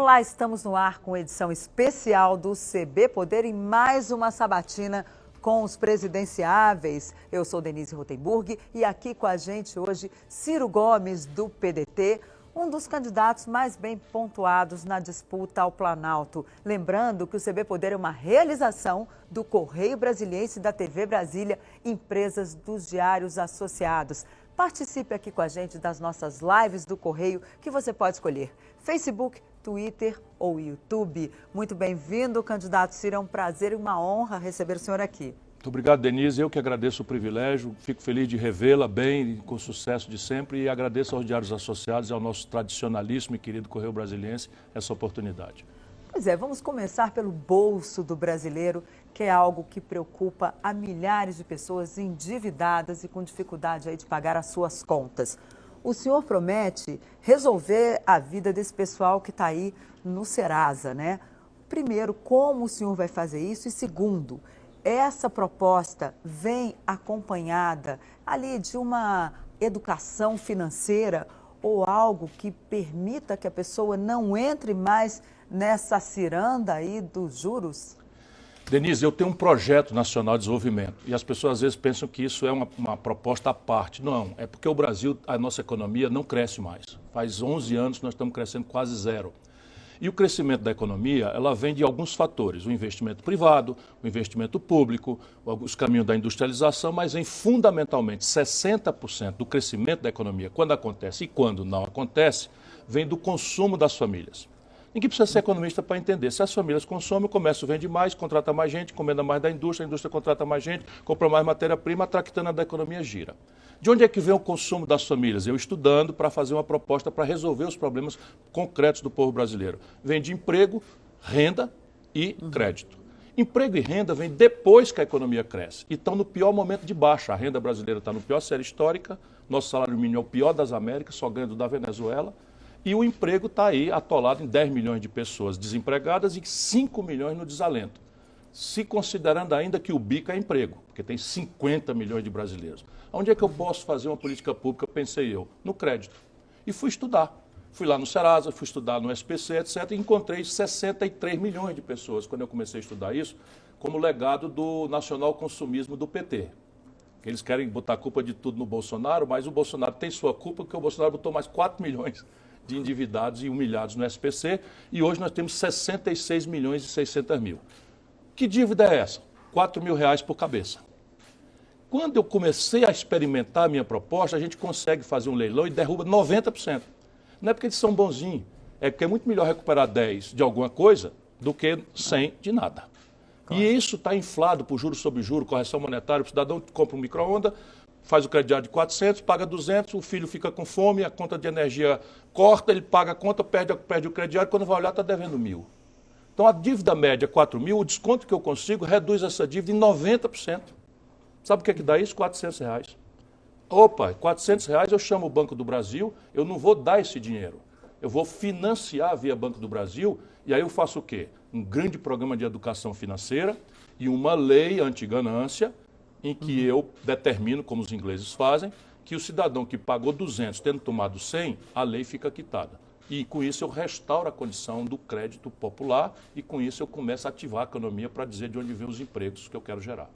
Olá, estamos no ar com edição especial do CB Poder em mais uma sabatina com os presidenciáveis. Eu sou Denise Rotenburg e aqui com a gente hoje Ciro Gomes, do PDT, um dos candidatos mais bem pontuados na disputa ao Planalto. Lembrando que o CB Poder é uma realização do Correio Brasiliense e da TV Brasília, empresas dos diários associados. Participe aqui com a gente das nossas lives do Correio, que você pode escolher Facebook, Twitter ou YouTube. Muito bem-vindo, candidato Ciro. É um prazer e uma honra receber o senhor aqui. Muito obrigado, Denise. Eu que agradeço o privilégio. Fico feliz de revê-la bem, com sucesso de sempre. E agradeço aos diários associados e ao nosso tradicionalíssimo e querido Correio Brasiliense essa oportunidade. Pois é, vamos começar pelo bolso do brasileiro, que é algo que preocupa a milhares de pessoas endividadas e com dificuldade aí de pagar as suas contas. O senhor promete resolver a vida desse pessoal que está aí no Serasa, né? Primeiro, como o senhor vai fazer isso? E segundo, essa proposta vem acompanhada ali de uma educação financeira ou algo que permita que a pessoa não entre mais nessa ciranda aí dos juros? Denise, eu tenho um projeto nacional de desenvolvimento e as pessoas às vezes pensam que isso é uma proposta à parte. Não, é porque o Brasil, a nossa economia não cresce mais. Faz 11 anos que nós estamos crescendo quase zero. E o crescimento da economia, ela vem de alguns fatores, o investimento privado, o investimento público, os caminhos da industrialização, mas vem fundamentalmente 60% do crescimento da economia, quando acontece e quando não acontece, vem do consumo das famílias. Ninguém precisa ser economista para entender. Se as famílias consomem, o comércio vende mais, contrata mais gente, encomenda mais da indústria, a indústria contrata mais gente, compra mais matéria-prima, a traquitana da economia gira. De onde é que vem o consumo das famílias? Eu estudando para fazer uma proposta para resolver os problemas concretos do povo brasileiro. Vem de emprego, renda e crédito. Emprego e renda vem depois que a economia cresce. E estão no pior momento de baixa. A renda brasileira está no pior série histórica, nosso salário mínimo é o pior das Américas, só ganhando da Venezuela. E o emprego está aí atolado em 10 milhões de pessoas desempregadas e 5 milhões no desalento. Se considerando ainda que o bico é emprego, porque tem 50 milhões de brasileiros. Onde é que eu posso fazer uma política pública, pensei eu? No crédito. E fui estudar. Fui lá no Serasa, fui estudar no SPC, etc. E encontrei 63 milhões de pessoas, quando eu comecei a estudar isso, como legado do nacional consumismo do PT. Eles querem botar a culpa de tudo no Bolsonaro, mas o Bolsonaro tem sua culpa, porque o Bolsonaro botou mais 4 milhões de endividados e humilhados no SPC, e hoje nós temos 66 milhões e 600 mil. Que dívida é essa? 4 mil reais por cabeça. Quando eu comecei a experimentar a minha proposta, a gente consegue fazer um leilão e derruba 90%. Não é porque eles são bonzinhos, é porque é muito melhor recuperar 10 de alguma coisa do que 100 de nada. Claro. E isso está inflado por juros sobre juros, correção monetária, o cidadão compra um micro-ondas, faz o crediário de 400, paga 200, o filho fica com fome, a conta de energia corta, ele paga a conta, perde o crediário, quando vai olhar está devendo 1.000. Então a dívida média é 4 mil, o desconto que eu consigo reduz essa dívida em 90%. Sabe o que é que dá isso? 400 reais. Opa, 400 reais eu chamo o Banco do Brasil, eu não vou dar esse dinheiro. Eu vou financiar via Banco do Brasil e aí eu faço o quê? Um grande programa de educação financeira e uma lei anti-ganância em que eu determino, como os ingleses fazem, que o cidadão que pagou 200, tendo tomado 100, a lei fica quitada. E com isso eu restauro a condição do crédito popular e com isso eu começo a ativar a economia para dizer de onde vêm os empregos que eu quero gerar.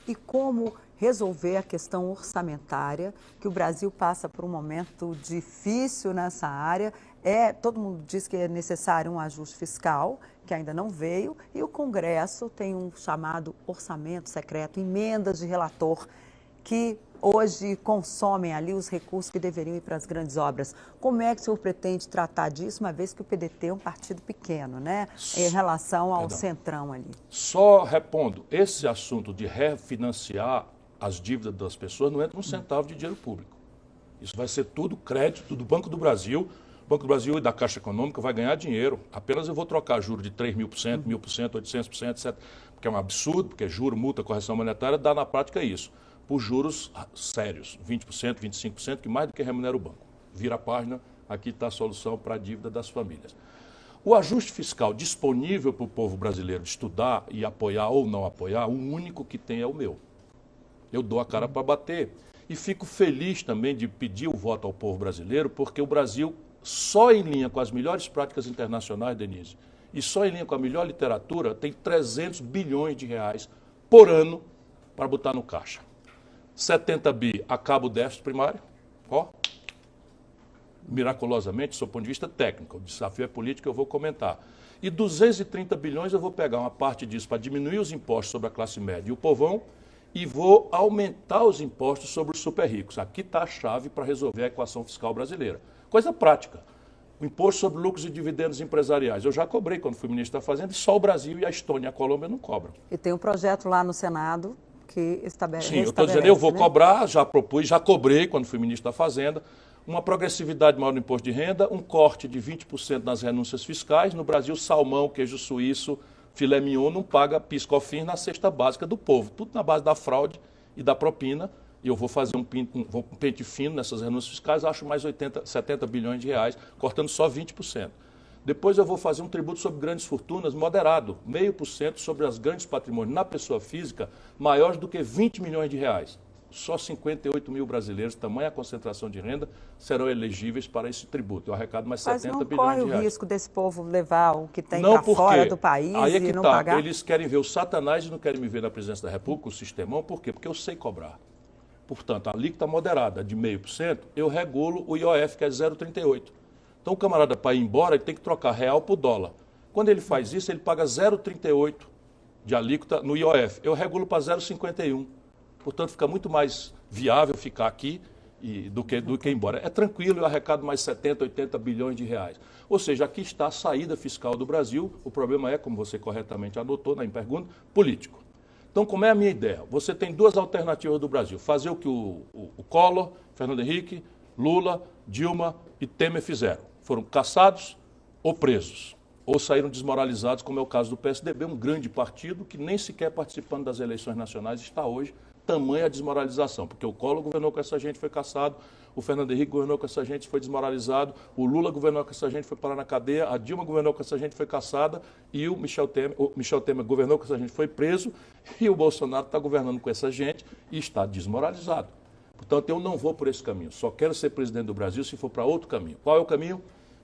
E como resolver a questão orçamentária, que o Brasil passa por um momento difícil nessa área. Todo mundo diz que é necessário um ajuste fiscal, que ainda não veio, e o Congresso tem um chamado orçamento secreto, emendas de relator, que hoje consomem ali os recursos que deveriam ir para as grandes obras. Como é que o senhor pretende tratar disso, uma vez que o PDT é um partido pequeno, né, em relação ao centrão ali? Só repondo, esse assunto de refinanciar as dívidas das pessoas não entra um centavo de dinheiro público. Isso vai ser tudo crédito do Banco do Brasil. O Banco do Brasil e da Caixa Econômica vai ganhar dinheiro. Apenas eu vou trocar juros de 3.000%, 1.000%, 800%, etc. Porque é um absurdo, porque juro, multa, correção monetária, dá na prática isso. Por juros sérios, 20%, 25%, que mais do que remunera o banco. Vira a página, aqui está a solução para a dívida das famílias. O ajuste fiscal disponível para o povo brasileiro estudar e apoiar ou não apoiar, o único que tem é o meu. Eu dou a cara para bater. E fico feliz também de pedir o voto ao povo brasileiro, porque o Brasil só em linha com as melhores práticas internacionais, Denise, e só em linha com a melhor literatura, tem 300 bilhões de reais por ano para botar no caixa. 70 bi acaba o déficit primário, ó, miraculosamente, do seu ponto de vista técnico. O desafio é político, eu vou comentar. E 230 bilhões eu vou pegar uma parte disso para diminuir os impostos sobre a classe média e o povão e vou aumentar os impostos sobre os super ricos. Aqui está a chave para resolver a equação fiscal brasileira. Coisa prática. O imposto sobre lucros e dividendos empresariais. Eu já cobrei quando fui ministro da Fazenda e só o Brasil e a Estônia e a Colômbia não cobram. E tem um projeto lá no Senado que estabelece. Sim, eu estou dizendo, eu vou cobrar, já propus, já cobrei quando fui ministro da Fazenda, uma progressividade maior no imposto de renda, um corte de 20% nas renúncias fiscais. No Brasil, salmão, queijo suíço, filé mignon não paga PIS/COFINS na cesta básica do povo. Tudo na base da fraude e da propina. E eu vou fazer um pente fino nessas renúncias fiscais, acho mais 70 bilhões de reais, cortando só 20%. Depois eu vou fazer um tributo sobre grandes fortunas moderado, 0,5% sobre as grandes patrimônios na pessoa física, maiores do que 20 milhões de reais. Só 58 mil brasileiros, tamanha concentração de renda, serão elegíveis para esse tributo. Eu arrecado mais 70 bilhões de reais. Mas não corre o risco desse povo levar o que tem para fora do país aí é que e não tá. pagar? Eles querem ver o Satanás e não querem me ver na presidência da República, o sistemão. Por quê? Porque eu sei cobrar. Portanto, a alíquota moderada de 0,5%, eu regulo o IOF, que é 0,38%. Então, o camarada, para ir embora, ele tem que trocar real por dólar. Quando ele faz isso, ele paga 0,38% de alíquota no IOF. Eu regulo para 0,51%. Portanto, fica muito mais viável ficar aqui do que ir embora. É tranquilo, eu arrecado mais 70, 80 bilhões de reais. Ou seja, aqui está a saída fiscal do Brasil. O problema é, como você corretamente anotou na pergunta, político. Então, como é a minha ideia? Você tem duas alternativas do Brasil. Fazer o que o Collor, Fernando Henrique, Lula, Dilma e Temer fizeram. Foram caçados ou presos, ou saíram desmoralizados, como é o caso do PSDB, um grande partido que nem sequer participando das eleições nacionais está hoje, tamanha desmoralização, porque o Collor governou com essa gente, foi caçado, o Fernando Henrique governou com essa gente, foi desmoralizado, o Lula governou com essa gente, foi parar na cadeia, a Dilma governou com essa gente, foi caçada, e o Michel Temer governou com essa gente, foi preso, e o Bolsonaro está governando com essa gente e está desmoralizado. Portanto, eu não vou por esse caminho, só quero ser presidente do Brasil se for para outro caminho. Qual é o caminho?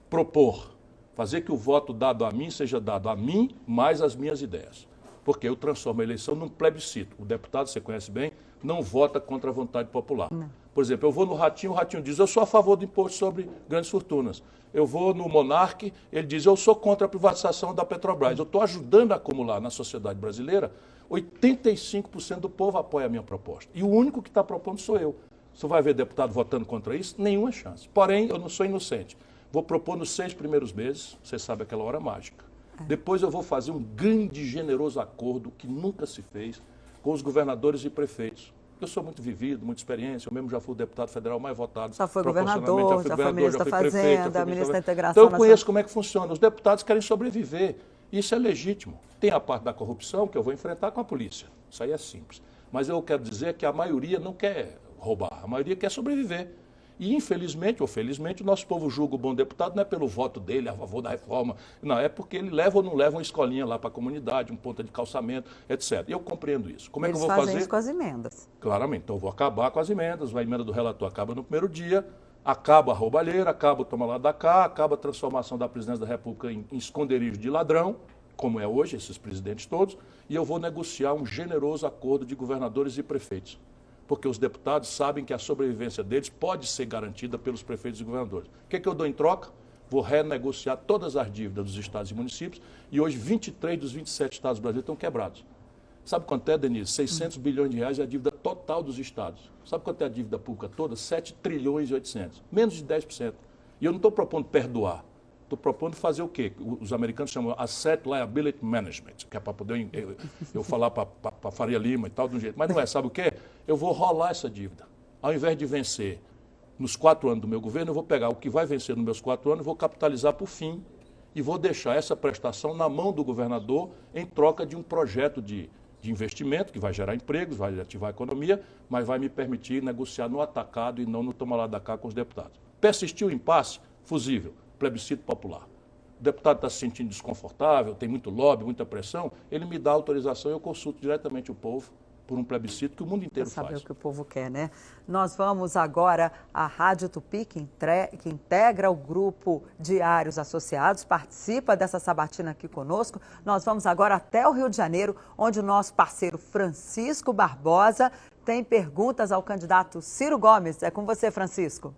Propor, fazer que o voto dado a mim seja dado a mim mais as minhas ideias. Porque eu transformo a eleição num plebiscito. O deputado, você conhece bem, não vota contra a vontade popular. Não. Por exemplo, eu vou no Ratinho, o Ratinho diz, eu sou a favor do imposto sobre grandes fortunas. Eu vou no Monark, ele diz, eu sou contra a privatização da Petrobras. Eu estou ajudando a acumular na sociedade brasileira, 85% do povo apoia a minha proposta. E o único que está propondo sou eu. Você vai ver deputado votando contra isso? Nenhuma chance. Porém, eu não sou inocente. Vou propor nos 6 primeiros meses, você sabe aquela hora mágica. Depois eu vou fazer um grande e generoso acordo que nunca se fez com os governadores e prefeitos. Eu sou muito vivido, muita experiência, eu mesmo já fui o deputado federal mais votado. Já foi governador, já foi ministro da Fazenda, ministro da Integração. Então eu conheço como é que funciona. Os deputados querem sobreviver. Isso é legítimo. Tem a parte da corrupção que eu vou enfrentar com a polícia. Isso aí é simples. Mas eu quero dizer que a maioria não quer roubar, a maioria quer sobreviver. E, infelizmente ou felizmente, o nosso povo julga o bom deputado não é pelo voto dele a favor da reforma, não, é porque ele leva ou não leva uma escolinha lá para a comunidade, um ponto de calçamento, etc. E eu compreendo isso. Como é que eu vou fazer? Eles fazem isso com as emendas. Claramente. Então, eu vou acabar com as emendas, a emenda do relator acaba no primeiro dia, acaba a roubalheira, acaba o toma lá da cá, acaba a transformação da presidência da República em esconderijo de ladrão, como é hoje, esses presidentes todos, e eu vou negociar um generoso acordo de governadores e prefeitos. Porque os deputados sabem que a sobrevivência deles pode ser garantida pelos prefeitos e governadores. O que é que eu dou em troca? Vou renegociar todas as dívidas dos estados e municípios e hoje 23 dos 27 estados brasileiros estão quebrados. Sabe quanto é, Denise? 600 bilhões de reais é a dívida total dos estados. Sabe quanto é a dívida pública toda? 7 trilhões e 800. Menos de 10%. E eu não estou propondo perdoar. Estou propondo fazer o quê? Os americanos chamam Asset Liability Management, que é para poder eu falar para Faria Lima e tal, de um jeito. Mas não é, sabe o quê? Eu vou rolar essa dívida. Ao invés de vencer nos 4 anos do meu governo, eu vou pegar o que vai vencer nos meus 4 anos, vou capitalizar por fim e vou deixar essa prestação na mão do governador em troca de um projeto de investimento que vai gerar empregos, vai ativar a economia, mas vai me permitir negociar no atacado e não no toma lá da cá com os deputados. Persistiu o impasse? Fusível. Plebiscito popular. O deputado está se sentindo desconfortável, tem muito lobby, muita pressão, ele me dá autorização e eu consulto diretamente o povo por um plebiscito que o mundo inteiro saber faz. o que o povo quer, né? Nós vamos agora à Rádio Tupi, que integra o grupo Diários Associados, participa dessa sabatina aqui conosco. Nós vamos agora até o Rio de Janeiro, onde o nosso parceiro Francisco Barbosa tem perguntas ao candidato Ciro Gomes. É com você, Francisco.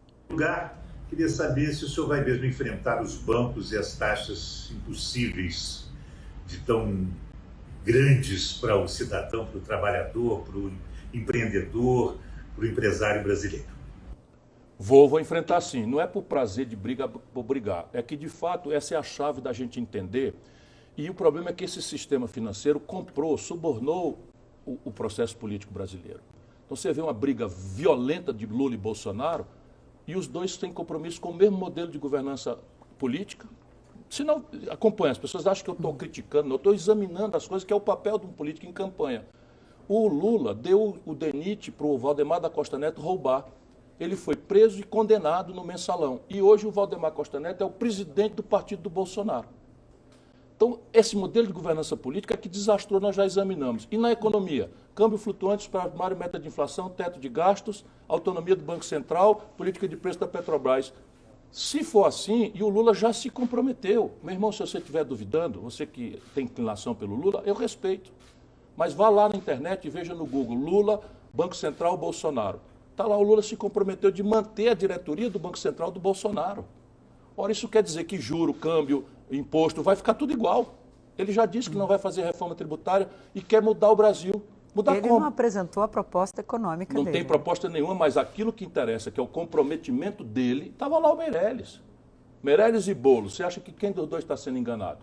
Queria saber se o senhor vai mesmo enfrentar os bancos e as taxas impossíveis de tão grandes para o cidadão, para o trabalhador, para o empreendedor, para o empresário brasileiro. Vou enfrentar sim. Não é por prazer de briga por brigar. É que, de fato, essa é a chave da gente entender. E o problema é que esse sistema financeiro subornou o processo político brasileiro. Então você vê uma briga violenta de Lula e Bolsonaro e os dois têm compromisso com o mesmo modelo de governança política. Se não, acompanha, as pessoas acham que eu estou criticando, eu estou examinando as coisas, que é o papel de um político em campanha. O Lula deu o DENIT para o Valdemar da Costa Neto roubar. Ele foi preso e condenado no Mensalão. E hoje o Valdemar Costa Neto é o presidente do partido do Bolsonaro. Então, esse modelo de governança política que desastrou, nós já examinamos. E na economia? Câmbio flutuante para a meta de inflação, teto de gastos, autonomia do Banco Central, política de preço da Petrobras. Se for assim, e o Lula já se comprometeu. Meu irmão, se você estiver duvidando, você que tem inclinação pelo Lula, eu respeito. Mas vá lá na internet e veja no Google, Lula, Banco Central, Bolsonaro. Está lá, o Lula se comprometeu de manter a diretoria do Banco Central do Bolsonaro. Ora, isso quer dizer que juro, câmbio, imposto, vai ficar tudo igual. Ele já disse que não vai fazer reforma tributária e quer mudar o Brasil. Mudar Ele como? não apresentou a proposta econômica Não dele. tem proposta nenhuma, mas aquilo que interessa, que é o comprometimento dele, estava lá o Meirelles. Meirelles e Boulos. Você acha que quem dos dois está sendo enganado?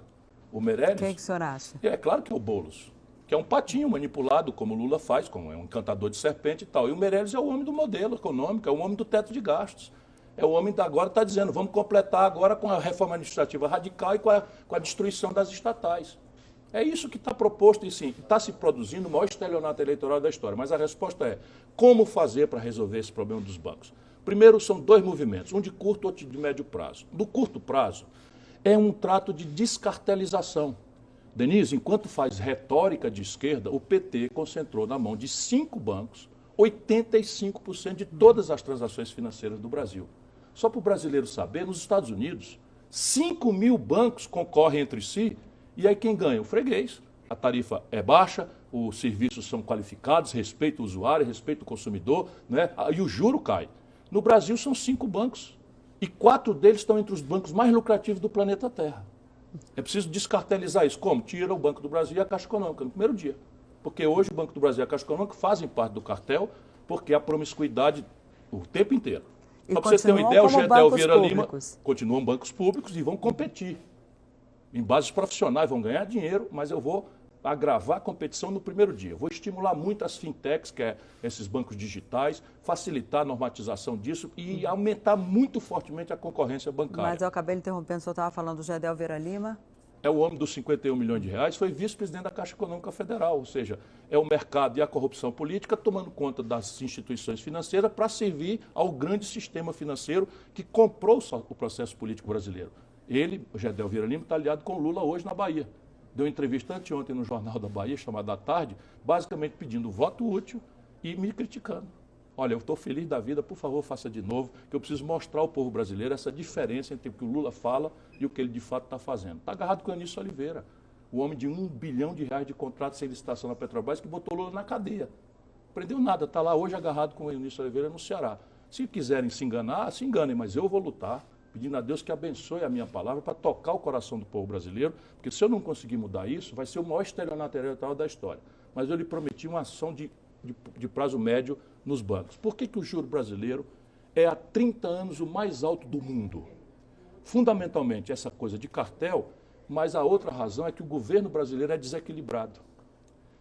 O Meirelles? Quem que o senhor acha? É claro que é o Boulos, que é um patinho manipulado, como o Lula faz, como é um encantador de serpente e tal. E o Meirelles é o homem do modelo econômico, é o homem do teto de gastos. É o homem que agora está dizendo, vamos completar agora com a reforma administrativa radical e com a destruição das estatais. É isso que está proposto e sim, está se produzindo o maior estelionato eleitoral da história. Mas a resposta é, como fazer para resolver esse problema dos bancos? Primeiro, são dois movimentos, um de curto e outro de médio prazo. Do curto prazo, é um trato de descartelização. Denise, enquanto faz retórica de esquerda, o PT concentrou na mão de 5 bancos 85% de todas as transações financeiras do Brasil. Só para o brasileiro saber, nos Estados Unidos, 5.000 bancos concorrem entre si e aí quem ganha? O freguês. A tarifa é baixa, os serviços são qualificados, respeita o usuário, respeita o consumidor, né? E o juro cai. No Brasil são 5 bancos e 4 deles estão entre os bancos mais lucrativos do planeta Terra. É preciso descartelizar isso. Como? Tira o Banco do Brasil e a Caixa Econômica no primeiro dia. Porque hoje o Banco do Brasil e a Caixa Econômica fazem parte do cartel porque há promiscuidade o tempo inteiro. Para você ter uma ideia, o Gedel Vieira Lima continuam bancos públicos e vão competir. Em bases profissionais, vão ganhar dinheiro, mas eu vou agravar a competição no primeiro dia. Eu vou estimular muito as fintechs, que é esses bancos digitais, facilitar a normatização disso e aumentar muito fortemente a concorrência bancária. Mas eu acabei interrompendo, o senhor estava falando do Gedel Vieira Lima. É o homem dos 51 milhões de reais, foi vice-presidente da Caixa Econômica Federal, ou seja, é o mercado e a corrupção política tomando conta das instituições financeiras para servir ao grande sistema financeiro que comprou o processo político brasileiro. Ele, o Gedel Vieira Lima, está aliado com o Lula hoje na Bahia. Deu entrevista anteontem no Jornal da Bahia, chamada À Tarde, basicamente pedindo voto útil e me criticando. Olha, eu estou feliz da vida, por favor, faça de novo, que eu preciso mostrar ao povo brasileiro essa diferença entre o que o Lula fala e o que ele de fato está fazendo. Está agarrado com o Eunício Oliveira, o homem de R$1 bilhão de contratos sem licitação na Petrobras, que botou o Lula na cadeia. Não prendeu nada, está lá hoje agarrado com o Eunício Oliveira no Ceará. Se quiserem se enganar, se enganem, mas eu vou lutar, pedindo a Deus que abençoe a minha palavra para tocar o coração do povo brasileiro, porque se eu não conseguir mudar isso, vai ser o maior estelionato eleitoral da história. Mas eu lhe prometi uma ação de prazo médio nos bancos. Por que o juro brasileiro é há 30 anos o mais alto do mundo? Fundamentalmente essa coisa de cartel, mas a outra razão é que o governo brasileiro é desequilibrado.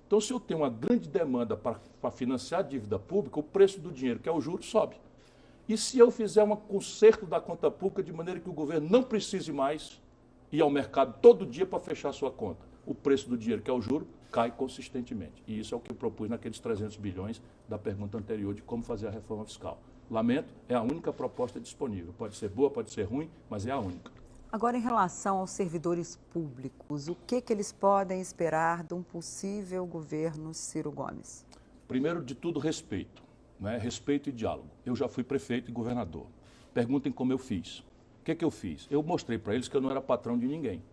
Então, se eu tenho uma grande demanda para financiar a dívida pública, o preço do dinheiro, que é o juro, sobe. E se eu fizer um conserto da conta pública de maneira que o governo não precise mais ir ao mercado todo dia para fechar a sua conta, o preço do dinheiro, que é o juro, cai consistentemente. E isso é o que eu propus naqueles 300 bilhões da pergunta anterior de como fazer a reforma fiscal. Lamento, é a única proposta disponível. Pode ser boa, pode ser ruim, mas é a única. Agora, em relação aos servidores públicos, o que eles podem esperar de um possível governo Ciro Gomes? Primeiro de tudo, respeito. Né? Respeito e diálogo. Eu já fui prefeito e governador. Perguntem como eu fiz. O que eu fiz? Eu mostrei para eles que eu não era patrão de ninguém,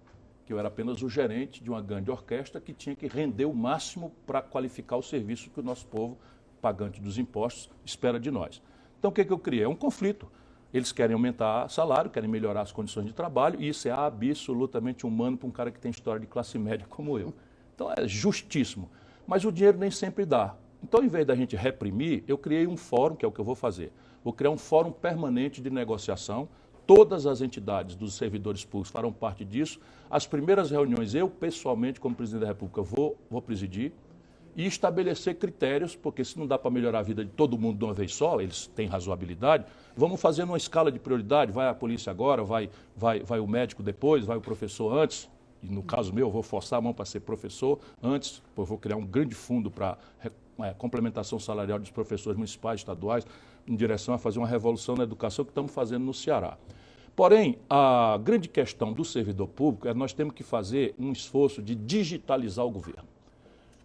que eu era apenas o gerente de uma grande orquestra que tinha que render o máximo para qualificar o serviço que o nosso povo, pagante dos impostos, espera de nós. Então, o que eu criei? É um conflito. Eles querem aumentar salário, querem melhorar as condições de trabalho, e isso é absolutamente humano para um cara que tem história de classe média como eu. Então, é justíssimo. Mas o dinheiro nem sempre dá. Então, em vez da gente reprimir, eu criei um fórum, que é o que eu vou fazer. Vou criar um fórum permanente de negociação. Todas as entidades dos servidores públicos farão parte disso. As primeiras reuniões, eu pessoalmente, como presidente da República, vou presidir e estabelecer critérios, porque se não dá para melhorar a vida de todo mundo de uma vez só, eles têm razoabilidade, vamos fazer uma escala de prioridade, vai a polícia agora, vai o médico depois, vai o professor antes. E no caso meu, eu vou forçar a mão para ser professor antes, eu vou criar um grande fundo para complementação salarial dos professores municipais, estaduais, em direção a fazer uma revolução na educação que estamos fazendo no Ceará. Porém, a grande questão do servidor público é que nós temos que fazer um esforço de digitalizar o governo.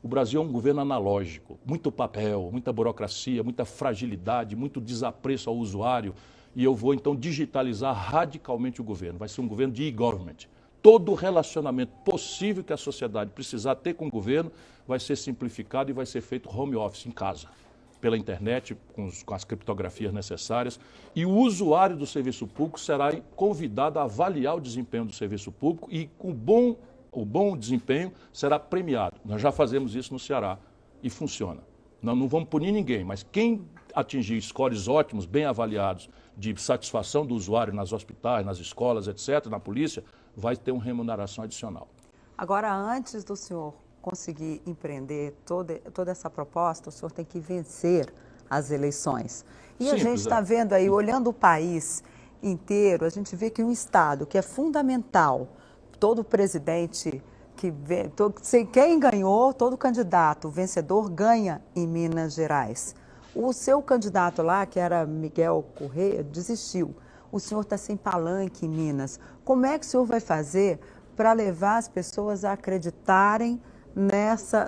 O Brasil é um governo analógico, muito papel, muita burocracia, muita fragilidade, muito desapreço ao usuário, e eu vou então digitalizar radicalmente o governo. Vai ser um governo de e-government. Todo o relacionamento possível que a sociedade precisar ter com o governo vai ser simplificado e vai ser feito home office, em casa, pela internet, com as criptografias necessárias. E o usuário do serviço público será convidado a avaliar o desempenho do serviço público e, com o bom desempenho, será premiado. Nós já fazemos isso no Ceará e funciona. Nós não vamos punir ninguém, mas quem atingir scores ótimos, bem avaliados, de satisfação do usuário nas hospitais, nas escolas, etc., na polícia, vai ter uma remuneração adicional. Agora, antes do senhor conseguir empreender toda essa proposta, o senhor tem que vencer as eleições. E simples, a gente está vendo aí, olhando o país inteiro, a gente vê que um Estado que é fundamental, todo presidente, quem ganhou, todo candidato vencedor ganha em Minas Gerais. O seu candidato lá, que era Miguel Correia, desistiu. O senhor está sem palanque em Minas. Como é que o senhor vai fazer para levar as pessoas a acreditarem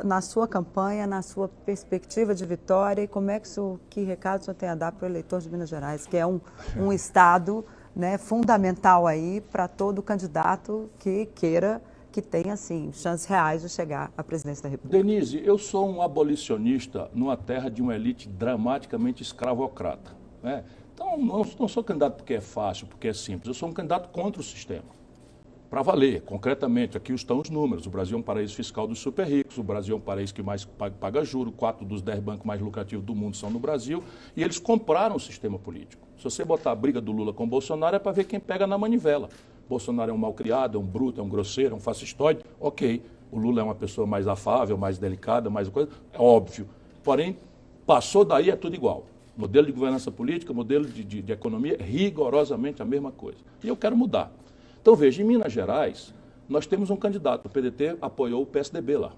na sua campanha, na sua perspectiva de vitória? E como é que recado o senhor tem a dar para o eleitor de Minas Gerais, que é um estado, né, fundamental aí para todo candidato que queira, que tenha, assim, chances reais de chegar à presidência da República? Denise, eu sou um abolicionista numa terra de uma elite dramaticamente escravocrata, né? Então, não sou candidato porque é fácil, porque é simples. Eu sou um candidato contra o sistema. Para valer, concretamente, aqui estão os números. O Brasil é um paraíso fiscal dos super ricos, o Brasil é um país que mais paga juros, 4 dos 10 bancos mais lucrativos do mundo são no Brasil, e eles compraram o sistema político. Se você botar a briga do Lula com o Bolsonaro, é para ver quem pega na manivela. Bolsonaro é um malcriado, é um bruto, é um grosseiro, é um fascistoide. Ok, o Lula é uma pessoa mais afável, mais delicada, mais coisa, é óbvio. Porém, passou daí, é tudo igual. Modelo de governança política, modelo de economia, rigorosamente a mesma coisa. E eu quero mudar. Então, veja, em Minas Gerais, nós temos um candidato. O PDT apoiou o PSDB lá.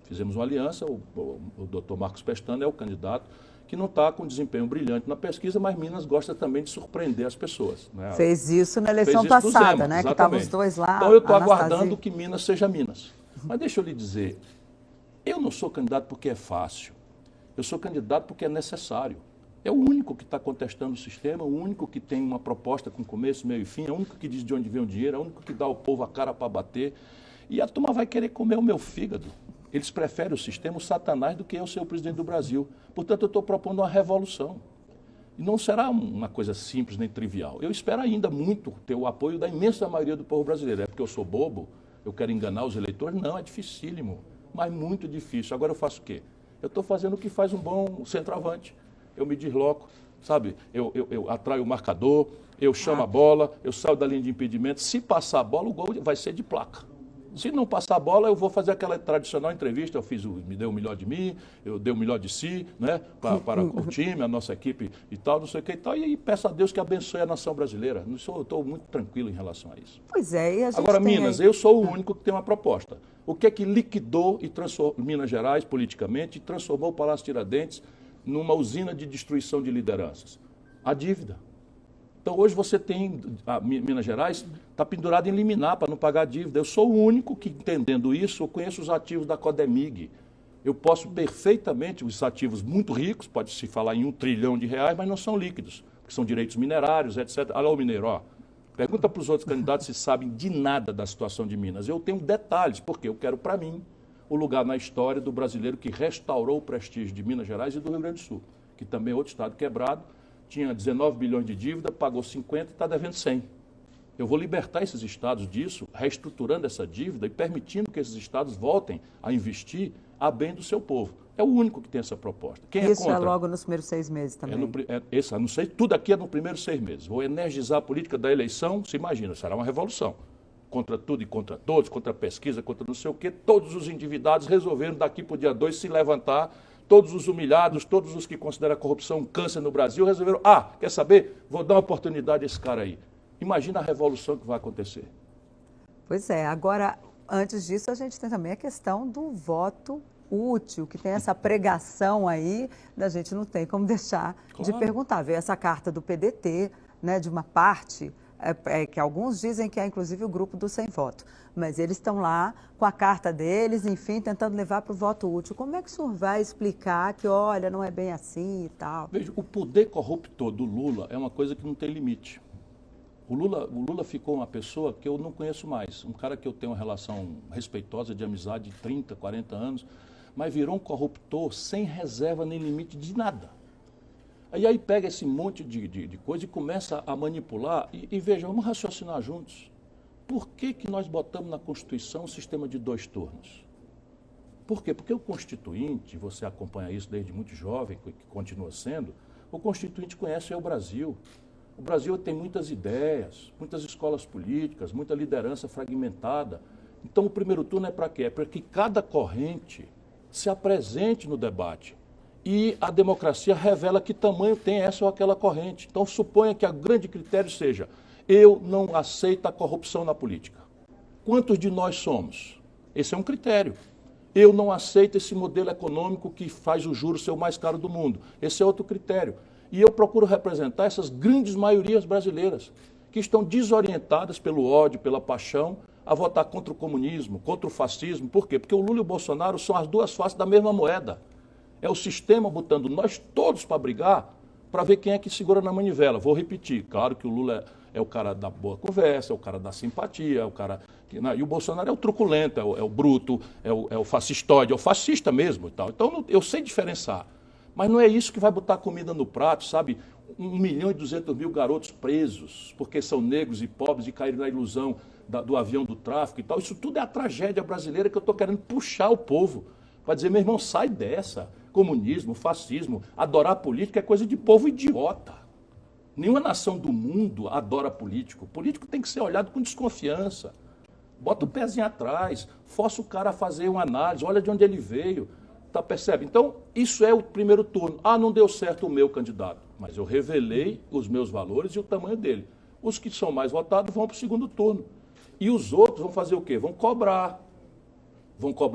Fizemos uma aliança, o doutor Marcos Pestana é o candidato, que não está com desempenho brilhante na pesquisa, mas Minas gosta também de surpreender as pessoas, né? Fez isso na eleição passada, Zema, né? Que estavam os dois lá. Então, eu estou aguardando que Minas seja Minas. Mas deixa eu lhe dizer, eu não sou candidato porque é fácil. Eu sou candidato porque é necessário. É o único que está contestando o sistema, o único que tem uma proposta com começo, meio e fim, é o único que diz de onde vem o dinheiro, é o único que dá ao povo a cara para bater. E a turma vai querer comer o meu fígado. Eles preferem o sistema, o Satanás, do que eu ser o presidente do Brasil. Portanto, eu estou propondo uma revolução. E não será uma coisa simples nem trivial. Eu espero ainda muito ter o apoio da imensa maioria do povo brasileiro. É porque eu sou bobo? Eu quero enganar os eleitores? Não, é dificílimo, mas muito difícil. Agora eu faço o quê? Eu estou fazendo o que faz um bom centroavante. Eu me desloco, sabe? Eu atraio o marcador, eu chamo a bola, eu saio da linha de impedimento. Se passar a bola, o gol vai ser de placa. Se não passar a bola, eu vou fazer aquela tradicional entrevista. Me dei o melhor de mim, eu dei o melhor de si, né? Para o time, a nossa equipe e tal, não sei o que e tal. E aí peço a Deus que abençoe a nação brasileira. Eu estou muito tranquilo em relação a isso. Pois é, e a gente Agora, Minas, eu sou o único que tem uma proposta. O que é que liquidou e transformou Minas Gerais politicamente e transformou o Palácio Tiradentes numa usina de destruição de lideranças? A dívida. Então, hoje você tem, Minas Gerais está pendurado em liminar para não pagar a dívida. Eu sou o único que, entendendo isso, eu conheço os ativos da Codemig. Eu posso perfeitamente, os ativos muito ricos, pode-se falar em R$1 trilhão, mas não são líquidos, que são direitos minerários, etc. Olha o mineiro, ó. Pergunta para os outros candidatos se sabem de nada da situação de Minas. Eu tenho detalhes, porque eu quero para mim o lugar na história do brasileiro que restaurou o prestígio de Minas Gerais e do Rio Grande do Sul, que também é outro estado quebrado, tinha 19 bilhões de dívida, pagou 50 e está devendo 100. Eu vou libertar esses estados disso, reestruturando essa dívida e permitindo que esses estados voltem a investir a bem do seu povo. É o único que tem essa proposta. Quem Isso é contra? é logo nos primeiros 6 meses também. Não sei, tudo aqui é nos primeiros 6 meses. Vou energizar a política da eleição, se imagina, será uma revolução. Contra tudo e contra todos, contra a pesquisa, contra não sei o quê. Todos os endividados resolveram daqui para o dia 2 se levantar. Todos os humilhados, todos os que consideram a corrupção um câncer no Brasil, resolveram, quer saber? Vou dar uma oportunidade a esse cara aí. Imagina a revolução que vai acontecer. Pois é, agora, antes disso, a gente tem também a questão do voto útil, que tem essa pregação aí, da gente não tem como deixar de perguntar. Veio essa carta do PDT, né, de uma parte, que alguns dizem que é inclusive o grupo do sem voto, mas eles estão lá com a carta deles, enfim, tentando levar para o voto útil. Como é que o senhor vai explicar que, olha, não é bem assim e tal? Veja, o poder corruptor do Lula é uma coisa que não tem limite. O Lula ficou uma pessoa que eu não conheço mais, um cara que eu tenho uma relação respeitosa de amizade de 30, 40 anos, mas virou um corruptor sem reserva nem limite de nada. Aí pega esse monte de coisa e começa a manipular e veja, vamos raciocinar juntos. Por que nós botamos na Constituição um sistema de 2 turnos? Por quê? Porque o Constituinte, você acompanha isso desde muito jovem, que continua sendo, o Constituinte conhece o Brasil. O Brasil tem muitas ideias, muitas escolas políticas, muita liderança fragmentada. Então o primeiro turno é para quê? É para que cada corrente se apresente no debate. E a democracia revela que tamanho tem essa ou aquela corrente. Então suponha que o grande critério seja, eu não aceito a corrupção na política. Quantos de nós somos? Esse é um critério. Eu não aceito esse modelo econômico que faz o juro ser o mais caro do mundo. Esse é outro critério. E eu procuro representar essas grandes maiorias brasileiras, que estão desorientadas pelo ódio, pela paixão, a votar contra o comunismo, contra o fascismo. Por quê? Porque o Lula e o Bolsonaro são as duas faces da mesma moeda. É o sistema botando nós todos para brigar, para ver quem é que segura na manivela. Vou repetir, claro que o Lula é o cara da boa conversa, é o cara da simpatia, é o cara... E o Bolsonaro é o truculento, é o bruto, é o fascistóide, é o fascista mesmo e tal. Então eu sei diferenciar. Mas não é isso que vai botar comida no prato, sabe? 1.200.000 garotos presos, porque são negros e pobres e caíram na ilusão do avião do tráfico e tal. Isso tudo é a tragédia brasileira que eu estou querendo puxar o povo. Para dizer, meu irmão, sai dessa. Comunismo, fascismo, adorar política é coisa de povo idiota. Nenhuma nação do mundo adora político. O político tem que ser olhado com desconfiança. Bota o pezinho atrás, força o cara a fazer uma análise, olha de onde ele veio. Tá, percebe? Então, isso é o primeiro turno. Não deu certo o meu candidato, mas eu revelei os meus valores e o tamanho dele. Os que são mais votados vão para o segundo turno. E os outros vão fazer o quê? Vão cobrar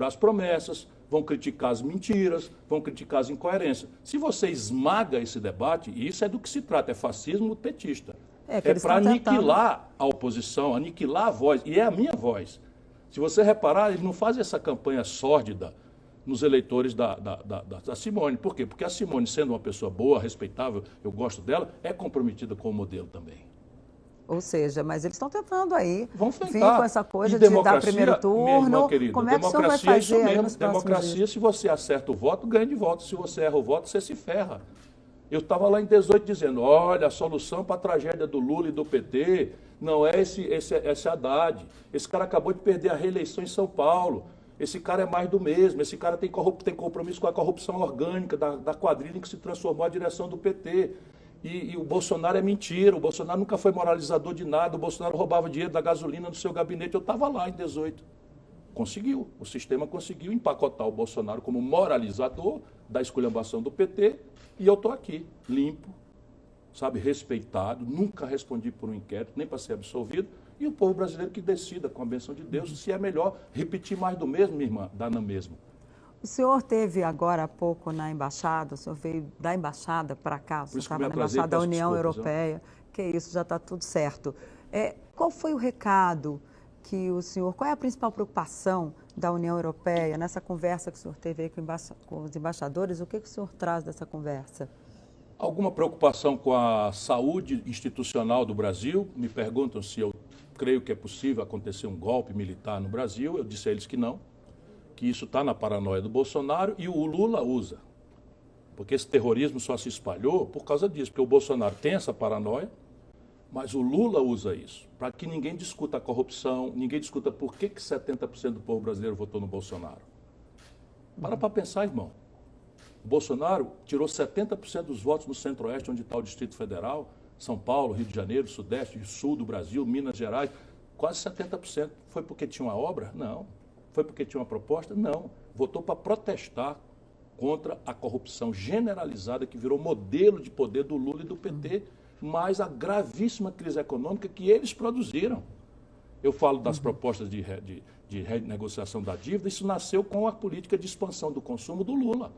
as promessas, vão criticar as mentiras, vão criticar as incoerências. Se você esmaga esse debate, e isso é do que se trata, é fascismo petista. É para aniquilar a oposição, aniquilar a voz, e é a minha voz. Se você reparar, eles não fazem essa campanha sórdida nos eleitores da Simone. Por quê? Porque a Simone, sendo uma pessoa boa, respeitável, eu gosto dela, é comprometida com o modelo também. Ou seja, mas eles estão tentando aí vir com essa coisa de dar primeiro turno. Minha irmã querida, como é que o senhor vai fazer aí nos próximos democracia, dias? Se você acerta o voto, ganha de voto. Se você erra o voto, você se ferra. Eu estava lá em 18 dizendo, olha, a solução para a tragédia do Lula e do PT não é esse Haddad. Esse cara acabou de perder a reeleição em São Paulo. Esse cara é mais do mesmo. Esse cara tem compromisso com a corrupção orgânica da quadrilha em que se transformou a direção do PT. E o Bolsonaro é mentira, o Bolsonaro nunca foi moralizador de nada, o Bolsonaro roubava dinheiro da gasolina no seu gabinete. Eu estava lá em 18. Conseguiu, o sistema conseguiu empacotar o Bolsonaro como moralizador da esculhambação do PT e eu estou aqui, limpo, sabe, respeitado, nunca respondi por um inquérito, nem para ser absolvido, e o povo brasileiro que decida, com a bênção de Deus, se é melhor repetir mais do mesmo, minha irmã, dar na mesma. O senhor teve agora há pouco na embaixada, o senhor veio da embaixada para cá, o senhor estava na embaixada da União Europeia, que isso, já está tudo certo. Qual foi o recado que o senhor... Qual é a principal preocupação da União Europeia nessa conversa que o senhor teve aí com os embaixadores? O que o senhor traz dessa conversa? Alguma preocupação com a saúde institucional do Brasil? Me perguntam se eu creio que é possível acontecer um golpe militar no Brasil. Eu disse a eles que não, que isso está na paranoia do Bolsonaro e o Lula usa. Porque esse terrorismo só se espalhou por causa disso, porque o Bolsonaro tem essa paranoia, mas o Lula usa isso, para que ninguém discuta a corrupção, ninguém discuta por que 70% do povo brasileiro votou no Bolsonaro. Para pensar, irmão. O Bolsonaro tirou 70% dos votos no Centro-Oeste, onde está o Distrito Federal, São Paulo, Rio de Janeiro, Sudeste, Sul do Brasil, Minas Gerais, quase 70%. Foi porque tinha uma obra? Não. Foi porque tinha uma proposta? Não. Votou para protestar contra a corrupção generalizada que virou modelo de poder do Lula e do PT, mais a gravíssima crise econômica que eles produziram. Eu falo das propostas de renegociação da dívida, isso nasceu com a política de expansão do consumo do Lula.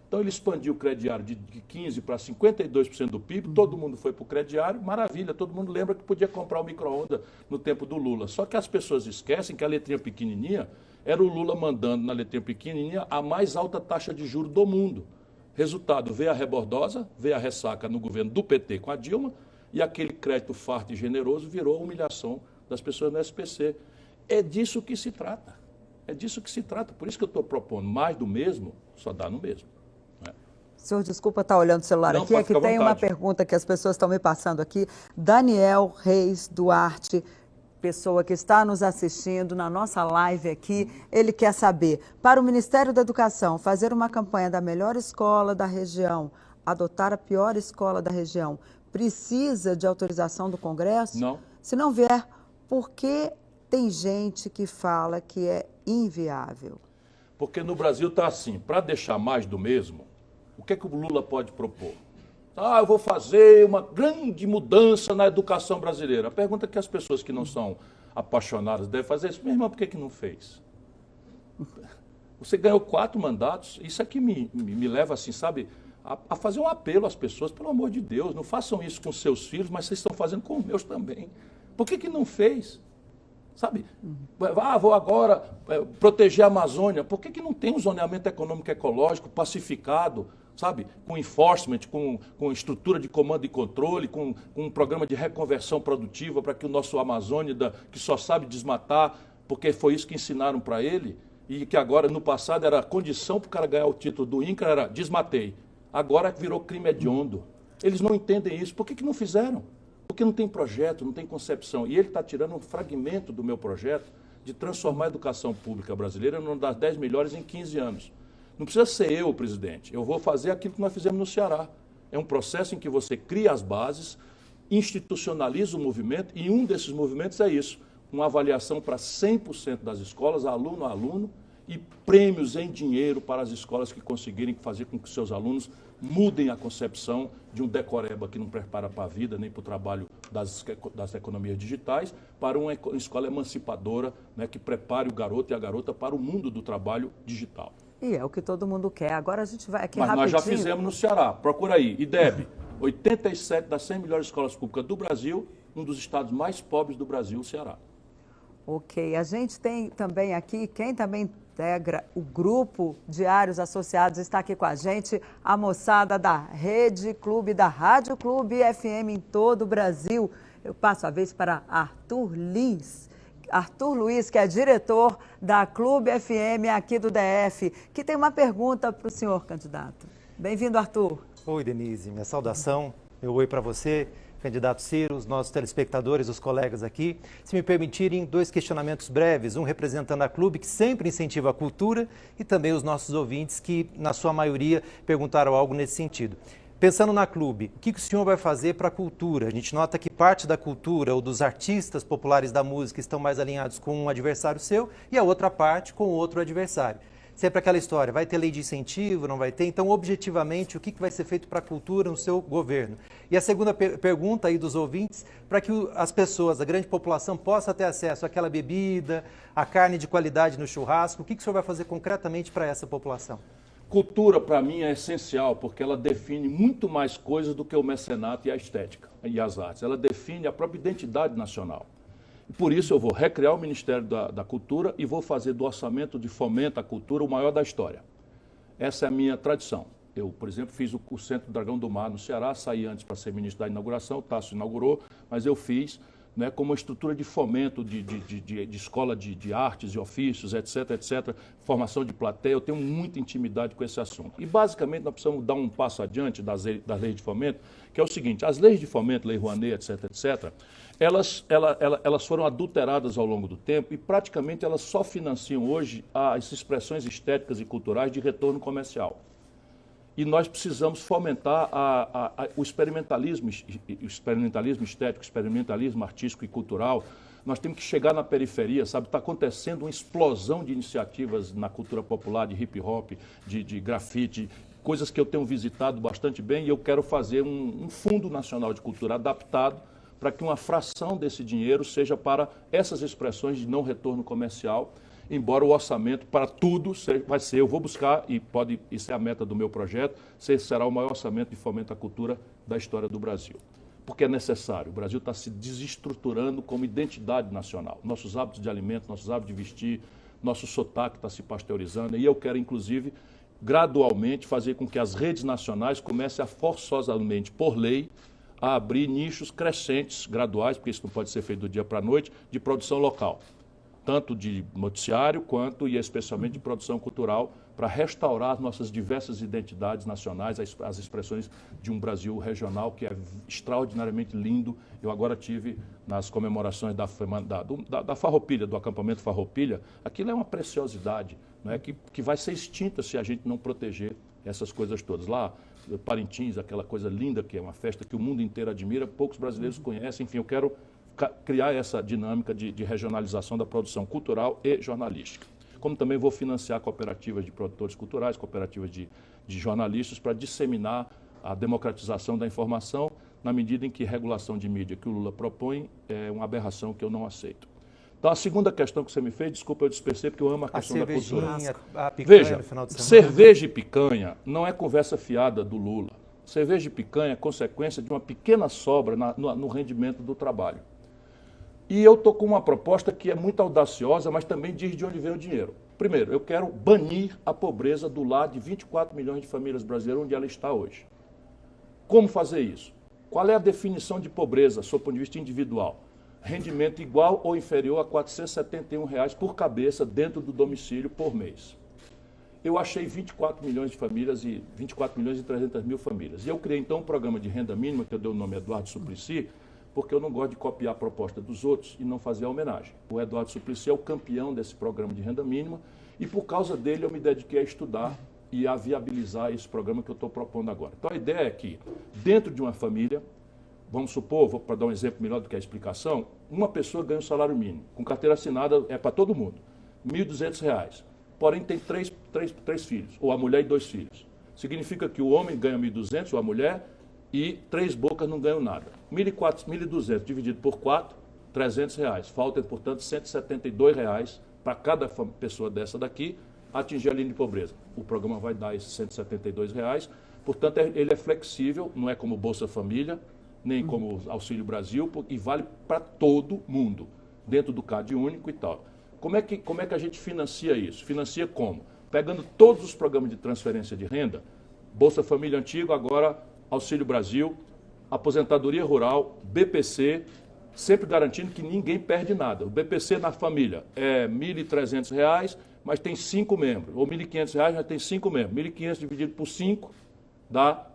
Então ele expandiu o crediário de 15% para 52% do PIB, todo mundo foi para o crediário, maravilha, todo mundo lembra que podia comprar o micro-ondas no tempo do Lula. Só que as pessoas esquecem que a letrinha pequenininha era o Lula mandando na letrinha pequenininha a mais alta taxa de juros do mundo. Resultado, veio a rebordosa, veio a ressaca no governo do PT com a Dilma e aquele crédito farto e generoso virou a humilhação das pessoas no SPC. É disso que se trata. É disso que se trata. Por isso que eu estou propondo mais do mesmo, só dá no mesmo. Senhor, desculpa estar olhando o celular aqui, é que tem uma pergunta que as pessoas estão me passando aqui. Daniel Reis Duarte, pessoa que está nos assistindo na nossa live aqui, ele quer saber, para o Ministério da Educação fazer uma campanha da melhor escola da região, adotar a pior escola da região, precisa de autorização do Congresso? Não. Se não vier, por que tem gente que fala que é inviável? Porque no Brasil está assim, para deixar mais do mesmo, o que é que o Lula pode propor? Eu vou fazer uma grande mudança na educação brasileira. A pergunta que as pessoas que não são apaixonadas devem fazer é isso. Meu irmão, por que não fez? Você ganhou 4 mandatos, isso aqui me leva assim, sabe, a fazer um apelo às pessoas, pelo amor de Deus, não façam isso com seus filhos, mas vocês estão fazendo com os meus também. Por que não fez? Sabe, vou agora proteger a Amazônia. Por que não tem um zoneamento econômico ecológico pacificado, sabe, com enforcement, com estrutura de comando e controle, com um programa de reconversão produtiva para que o nosso Amazônia, que só sabe desmatar, porque foi isso que ensinaram para ele, e que agora, no passado, era a condição para o cara ganhar o título do INCRA, era desmatei. Agora virou crime hediondo. Eles não entendem isso. Por que não fizeram? Porque não tem projeto, não tem concepção. E ele está tirando um fragmento do meu projeto de transformar a educação pública brasileira numa das 10 melhores em 15 anos. Não precisa ser eu o presidente. Eu vou fazer aquilo que nós fizemos no Ceará. É um processo em que você cria as bases, institucionaliza o movimento, e um desses movimentos é isso. Uma avaliação para 100% das escolas, aluno a aluno, e prêmios em dinheiro para as escolas que conseguirem fazer com que seus alunos mudem a concepção de um decoreba que não prepara para a vida, nem para o trabalho das economias digitais, para uma escola emancipadora, né, que prepare o garoto e a garota para o mundo do trabalho digital. E é o que todo mundo quer. Agora a gente vai aqui Mas rapidinho. Nós já fizemos no Ceará, procura aí. IDEB, 87 das 100 melhores escolas públicas do Brasil, um dos estados mais pobres do Brasil, o Ceará. Ok, a gente tem também aqui, quem também integra o grupo Diários Associados, está aqui com a gente, a moçada da Rede Clube, da Rádio Clube FM em todo o Brasil. Eu passo a vez para Arthur Luiz, que é diretor da Clube FM aqui do DF, que tem uma pergunta para o senhor candidato. Bem-vindo, Arthur. Oi, Denise, minha saudação, meu oi para você, candidato Ciro, os nossos telespectadores, os colegas aqui. Se me permitirem, 2 questionamentos breves, um representando a Clube, que sempre incentiva a cultura, e também os nossos ouvintes, que na sua maioria perguntaram algo nesse sentido. Pensando na Clube, o que o senhor vai fazer para a cultura? A gente nota que parte da cultura ou dos artistas populares da música estão mais alinhados com um adversário seu e a outra parte com outro adversário. Sempre aquela história, vai ter lei de incentivo, não vai ter? Então, objetivamente, o que vai ser feito para a cultura no seu governo? E a segunda pergunta aí dos ouvintes, para que as pessoas, a grande população, possa ter acesso àquela bebida, à carne de qualidade no churrasco, o que o senhor vai fazer concretamente para essa população? Cultura, para mim, é essencial, porque ela define muito mais coisas do que o mecenato e a estética e as artes. Ela define a própria identidade nacional. Por isso eu vou recriar o Ministério da Cultura e vou fazer do orçamento de fomento à cultura o maior da história. Essa é a minha tradição. Eu, por exemplo, fiz o Centro Dragão do Mar no Ceará, saí antes para ser ministro da inauguração, o Tasso inaugurou, mas eu fiz, né, como uma estrutura de fomento de escola de artes e ofícios, etc, etc, formação de plateia. Eu tenho muita intimidade com esse assunto. E, basicamente, nós precisamos dar um passo adiante das leis de fomento, que é o seguinte: as leis de fomento, Lei Rouanet, etc, etc, elas foram adulteradas ao longo do tempo e, praticamente, elas só financiam hoje as expressões estéticas e culturais de retorno comercial. E nós precisamos fomentar o experimentalismo estético, experimentalismo artístico e cultural. Nós temos que chegar na periferia, sabe? Está acontecendo uma explosão de iniciativas na cultura popular, de hip hop, de grafite, coisas que eu tenho visitado bastante bem, e eu quero fazer um Fundo Nacional de Cultura adaptado para que uma fração desse dinheiro seja para essas expressões de não retorno comercial, embora o orçamento para tudo vai ser, eu vou buscar, e isso é a meta do meu projeto, será o maior orçamento de fomento à cultura da história do Brasil. Porque é necessário, o Brasil está se desestruturando como identidade nacional. Nossos hábitos de alimento, nossos hábitos de vestir, nosso sotaque está se pasteurizando, e eu quero, inclusive, gradualmente fazer com que as redes nacionais comecem a forçosamente, por lei, a abrir nichos crescentes, graduais, porque isso não pode ser feito do dia para a noite, de produção local, tanto de noticiário quanto e especialmente de produção cultural, para restaurar nossas diversas identidades nacionais, as expressões de um Brasil regional que é extraordinariamente lindo. Eu agora tive nas comemorações da Farroupilha, do acampamento Farroupilha. Aquilo é uma preciosidade, não é? que vai ser extinta se a gente não proteger essas coisas todas. Lá, Parintins, aquela coisa linda que é uma festa que o mundo inteiro admira, poucos brasileiros conhecem. Enfim, eu quero criar essa dinâmica de regionalização da produção cultural e jornalística. Como também vou financiar cooperativas de produtores culturais, cooperativas de jornalistas, para disseminar a democratização da informação, na medida em que regulação de mídia que o Lula propõe é uma aberração que eu não aceito. Então, a segunda questão que você me fez, desculpa, eu dispersei, porque eu amo a questão da cultura. A picanha. Veja, no final de semana. Cerveja e picanha não é conversa fiada do Lula. Cerveja e picanha é consequência de uma pequena sobra no rendimento do trabalho. E eu estou com uma proposta que é muito audaciosa, mas também diz de onde vem o dinheiro. Primeiro, eu quero banir a pobreza do lar de 24 milhões de famílias brasileiras, onde ela está hoje. Como fazer isso? Qual é a definição de pobreza, sob o ponto de vista individual? Rendimento igual ou inferior a R$ 471 por cabeça dentro do domicílio por mês. Eu achei 24 milhões de famílias e 24 milhões e 300 mil famílias. E eu criei então um programa de renda mínima, que eu dei o nome Eduardo Suplicy, porque eu não gosto de copiar a proposta dos outros e não fazer a homenagem. O Eduardo Suplicy é o campeão desse programa de renda mínima e por causa dele eu me dediquei a estudar e a viabilizar esse programa que eu estou propondo agora. Então a ideia é que dentro de uma família, vamos supor, para dar um exemplo melhor do que a explicação, uma pessoa ganha um salário mínimo, com carteira assinada é para todo mundo, R$ 1.200, porém tem três filhos, ou a mulher e 2 filhos. Significa que o homem ganha 1.200, ou a mulher, e 3 bocas não ganham nada. 1.200 dividido por 4, R$ 300. Faltam, portanto, R$ 172 para cada pessoa dessa daqui atingir a linha de pobreza. O programa vai dar esses R$ 172. Portanto, ele é flexível, não é como Bolsa Família, nem como Auxílio Brasil, e vale para todo mundo, dentro do CAD único e tal. Como é que a gente financia isso? Financia como? Pegando todos os programas de transferência de renda, Bolsa Família antigo, agora Auxílio Brasil, Aposentadoria Rural, BPC, sempre garantindo que ninguém perde nada. O BPC na família é R$ 1.300, mas tem 5 membros. Ou R$ 1.500, mas tem 5 membros. 1.500 dividido por 5 dá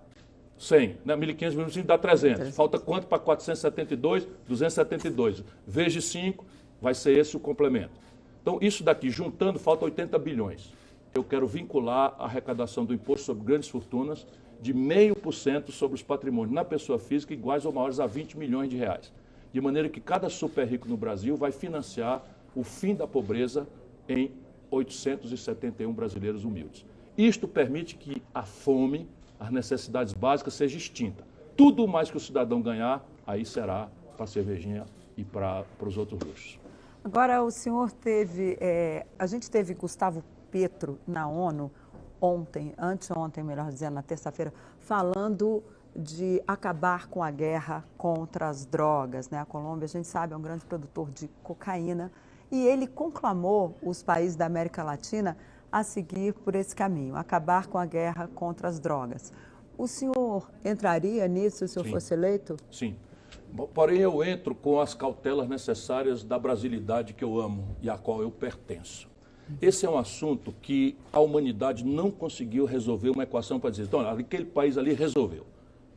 100. Né? 1.500 dividido por 5 dá 300. Falta quanto para 472? 272. Vezes 5, vai ser esse o complemento. Então, isso daqui, juntando, falta 80 bilhões. Eu quero vincular a arrecadação do imposto sobre grandes fortunas de 0,5% sobre os patrimônios na pessoa física iguais ou maiores a 20 milhões de reais. De maneira que cada super rico no Brasil vai financiar o fim da pobreza em 871 brasileiros humildes. Isto permite que a fome, as necessidades básicas sejam extintas. Tudo mais que o cidadão ganhar, aí será para a cervejinha e para os outros luxos. Agora, o senhor a gente teve Gustavo Petro na ONU, anteontem, melhor dizendo, na terça-feira, falando de acabar com a guerra contra as drogas, né? A Colômbia, a gente sabe, é um grande produtor de cocaína e ele conclamou os países da América Latina a seguir por esse caminho, acabar com a guerra contra as drogas. O senhor entraria nisso se o senhor fosse eleito? Sim. Porém, eu entro com as cautelas necessárias da brasilidade que eu amo e à qual eu pertenço. Esse é um assunto que a humanidade não conseguiu resolver uma equação para dizer, então, aquele país ali resolveu,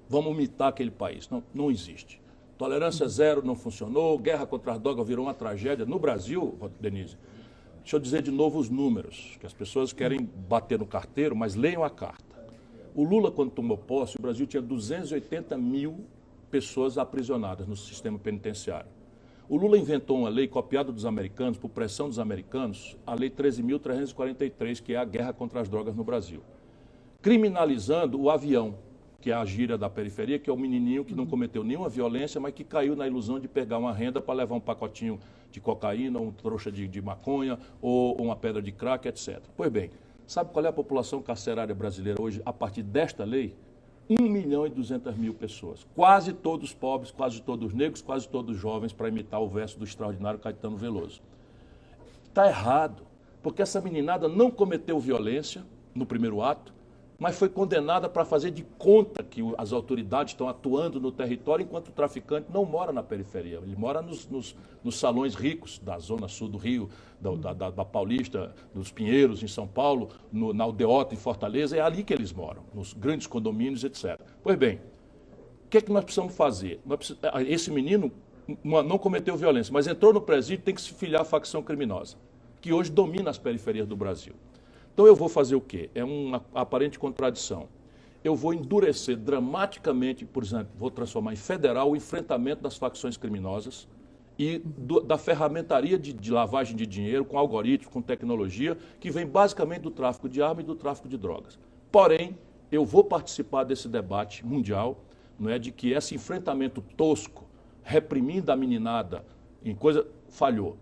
vamos imitar aquele país. Não, não existe. Tolerância zero não funcionou, guerra contra as drogas virou uma tragédia. No Brasil, Denise, deixa eu dizer de novo os números, que as pessoas querem bater no carteiro, mas leiam a carta. O Lula, quando tomou posse, o Brasil tinha 280 mil pessoas aprisionadas no sistema penitenciário. O Lula inventou uma lei copiada dos americanos, por pressão dos americanos, a Lei 13.343, que é a guerra contra as drogas no Brasil, criminalizando o avião, que é a gíria da periferia, que é o menininho que não cometeu nenhuma violência, mas que caiu na ilusão de pegar uma renda para levar um pacotinho de cocaína, um trouxa de maconha ou uma pedra de crack, etc. Pois bem, sabe qual é a população carcerária brasileira hoje, a partir desta lei? 1.200.000 pessoas, quase todos pobres, quase todos negros, quase todos jovens, para imitar o verso do extraordinário Caetano Veloso. Está errado, porque essa meninada não cometeu violência no primeiro ato, mas foi condenada para fazer de conta que as autoridades estão atuando no território, enquanto o traficante não mora na periferia, ele mora nos salões ricos da zona sul do Rio, da Paulista, dos Pinheiros, em São Paulo, na Aldeota, em Fortaleza, é ali que eles moram, nos grandes condomínios, etc. Pois bem, o que é que nós precisamos fazer? Esse menino não cometeu violência, mas entrou no presídio e tem que se filiar à facção criminosa, que hoje domina as periferias do Brasil. Então eu vou fazer o quê? É uma aparente contradição. Eu vou endurecer dramaticamente, por exemplo, vou transformar em federal o enfrentamento das facções criminosas e da ferramentaria de lavagem de dinheiro com algoritmos, com tecnologia, que vem basicamente do tráfico de armas e do tráfico de drogas. Porém, eu vou participar desse debate mundial, não é, de que esse enfrentamento tosco, reprimindo a meninada em coisa, falhou.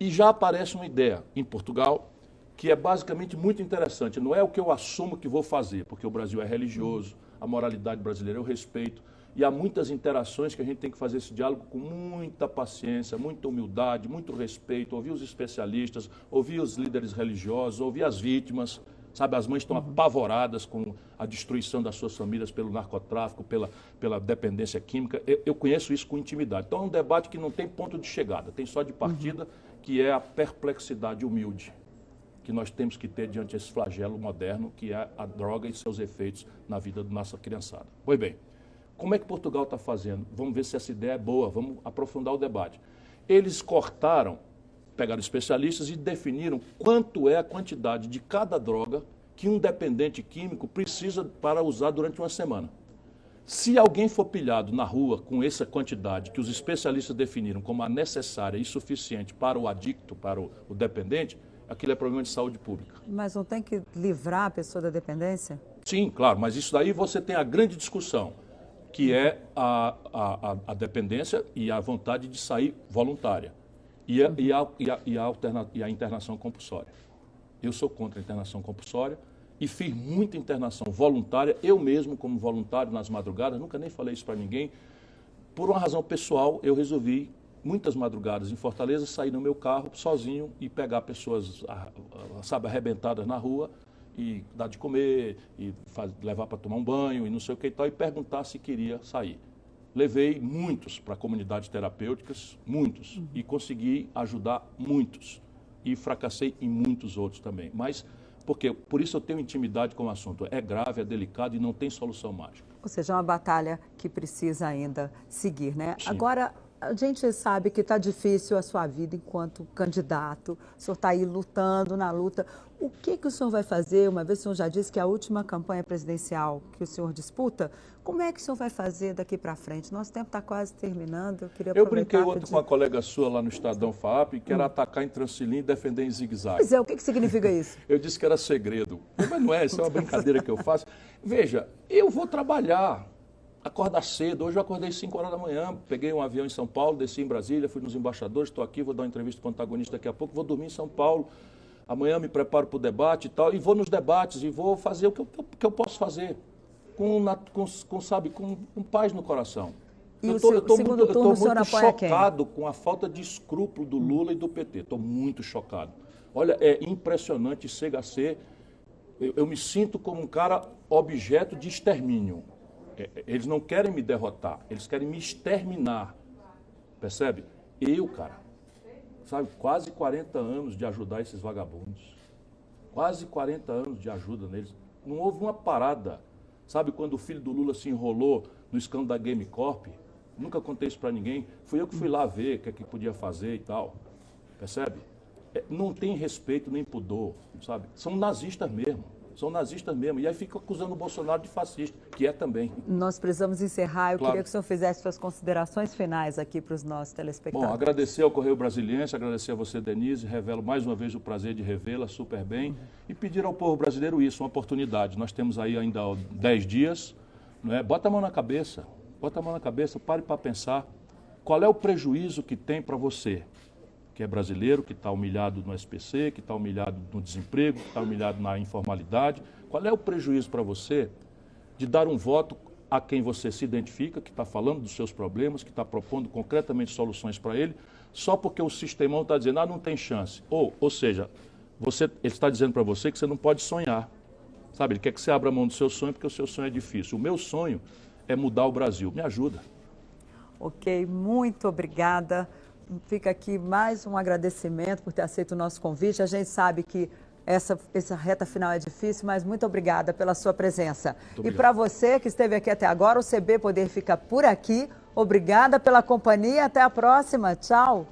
E já aparece uma ideia em Portugal, que é basicamente muito interessante. Não é o que eu assumo que vou fazer, porque o Brasil é religioso, a moralidade brasileira eu respeito, e há muitas interações que a gente tem que fazer esse diálogo com muita paciência, muita humildade, muito respeito, ouvir os especialistas, ouvir os líderes religiosos, ouvir as vítimas, sabe? As mães estão apavoradas com a destruição das suas famílias pelo narcotráfico, pela dependência química. Eu conheço isso com intimidade. Então é um debate que não tem ponto de chegada, tem só de partida, que é a perplexidade humilde que nós temos que ter diante desse flagelo moderno, que é a droga e seus efeitos na vida da nossa criançada. Pois bem, como é que Portugal está fazendo? Vamos ver se essa ideia é boa, vamos aprofundar o debate. Eles pegaram especialistas e definiram quanto é a quantidade de cada droga que um dependente químico precisa para usar durante uma semana. Se alguém for pilhado na rua com essa quantidade que os especialistas definiram como a necessária e suficiente para o adicto, para o dependente, aquilo é problema de saúde pública. Mas não tem que livrar a pessoa da dependência? Sim, claro, mas isso daí você tem a grande discussão, que é a dependência e a vontade de sair voluntária e a internação compulsória. Eu sou contra a internação compulsória e fiz muita internação voluntária, eu mesmo como voluntário nas madrugadas, nunca nem falei isso para ninguém. Por uma razão pessoal, eu resolvi muitas madrugadas em Fortaleza, sair no meu carro sozinho e pegar pessoas, sabe, arrebentadas na rua e dar de comer, e levar para tomar um banho e não sei o que e tal, e perguntar se queria sair. Levei muitos para comunidades terapêuticas, muitos, e consegui ajudar muitos. E fracassei em muitos outros também. Mas, por isso eu tenho intimidade com o assunto. É grave, é delicado e não tem solução mágica. Ou seja, é uma batalha que precisa ainda seguir, né? Sim. Agora, a gente sabe que está difícil a sua vida enquanto candidato. O senhor está aí lutando na luta. O que o senhor vai fazer, uma vez o senhor já disse que é a última campanha presidencial que o senhor disputa, como é que o senhor vai fazer daqui para frente? Nosso tempo está quase terminando. Eu brinquei ontem com uma colega sua lá no Estadão FAAP, que era atacar em Transilim e defender em zigue-zague. Pois é, o que significa isso? Eu disse que era segredo. Mas não é, isso é uma brincadeira que eu faço. Veja, eu vou trabalhar. Acordar cedo, hoje eu acordei 5 horas da manhã, peguei um avião em São Paulo, desci em Brasília, fui nos embaixadores, estou aqui, vou dar uma entrevista para o antagonista daqui a pouco, vou dormir em São Paulo, amanhã me preparo para o debate e tal, e vou nos debates e vou fazer o que eu posso fazer. sabe, com paz no coração. E eu o segundo turno o senhor apoia quem? Estou muito chocado com a falta de escrúpulo do Lula e do PT. Estou muito chocado. Olha, é impressionante chega a ser. Eu me sinto como um cara objeto de extermínio. Eles não querem me derrotar, eles querem me exterminar. Percebe? Cara, sabe, quase 40 anos de ajudar esses vagabundos. Quase 40 anos de ajuda neles. Não houve uma parada. Sabe, quando o filho do Lula se enrolou no escândalo da Game Corp, nunca contei isso para ninguém, fui eu que fui lá ver o que é que podia fazer e tal. Percebe? Não tem respeito nem pudor, sabe? São nazistas mesmo. São nazistas mesmo. E aí fica acusando o Bolsonaro de fascista, que é também. Nós precisamos encerrar. Eu Claro. queria que o senhor fizesse suas considerações finais aqui para os nossos telespectadores. Bom, agradecer ao Correio Brasiliense, agradecer a você, Denise, revelo mais uma vez o prazer de revê-la super bem e pedir ao povo brasileiro isso, uma oportunidade. Nós temos aí ainda 10 dias, não é? Bota a mão na cabeça, pare para pensar qual é o prejuízo que tem para você, que é brasileiro, que está humilhado no SPC, que está humilhado no desemprego, que está humilhado na informalidade. Qual é o prejuízo para você de dar um voto a quem você se identifica, que está falando dos seus problemas, que está propondo concretamente soluções para ele, só porque o sistemão está dizendo, não tem chance. Ou seja, ele está dizendo para você que você não pode sonhar. Sabe, ele quer que você abra a mão do seu sonho, porque o seu sonho é difícil. O meu sonho é mudar o Brasil. Me ajuda. Ok, muito obrigada. Fica aqui mais um agradecimento por ter aceito o nosso convite. A gente sabe que essa reta final é difícil, mas muito obrigada pela sua presença. E para você que esteve aqui até agora, o CB Poder fica por aqui. Obrigada pela companhia. Até a próxima. Tchau.